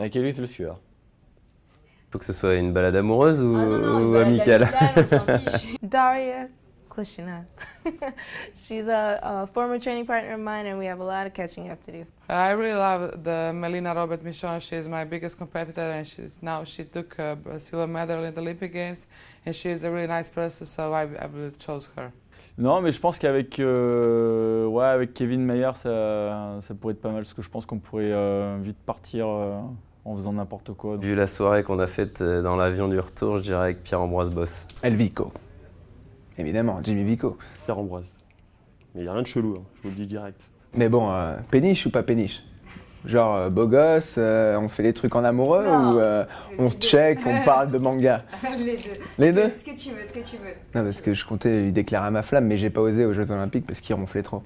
Avec Elise Le Sueur. Faut que ce soit une balade amoureuse ou, Ah non, non, une ou balade amicale. on s'en fiche. Daria Klishina. She's a former training partner of mine, and we have a lot of catching up to do. I really love the Melina Robert Michon. She's my biggest competitor, and she took a silver medal in the Olympic Games, and she's a really nice person, so I will chose her. Non, mais je pense qu'avec ouais, avec Kevin Mayer, ça pourrait être pas mal, parce que je pense qu'on pourrait vite partir en faisant n'importe quoi. Vu la soirée qu'on a faite dans l'avion du retour, je dirais avec Pierre-Ambroise Boss. El Vico. Évidemment, Jimmy Vico. Pierre-Ambroise. Mais il n'y a rien de chelou, hein, je vous le dis direct. Mais bon, péniche ou pas péniche? Genre beau gosse, on fait des trucs en amoureux Non, ou on se check, on parle de manga? Les deux. Les deux? Ce que tu veux, ce que tu veux. Non, parce que je comptais lui déclarer ma flamme, mais j'ai pas osé aux Jeux Olympiques parce qu'il ronflait trop.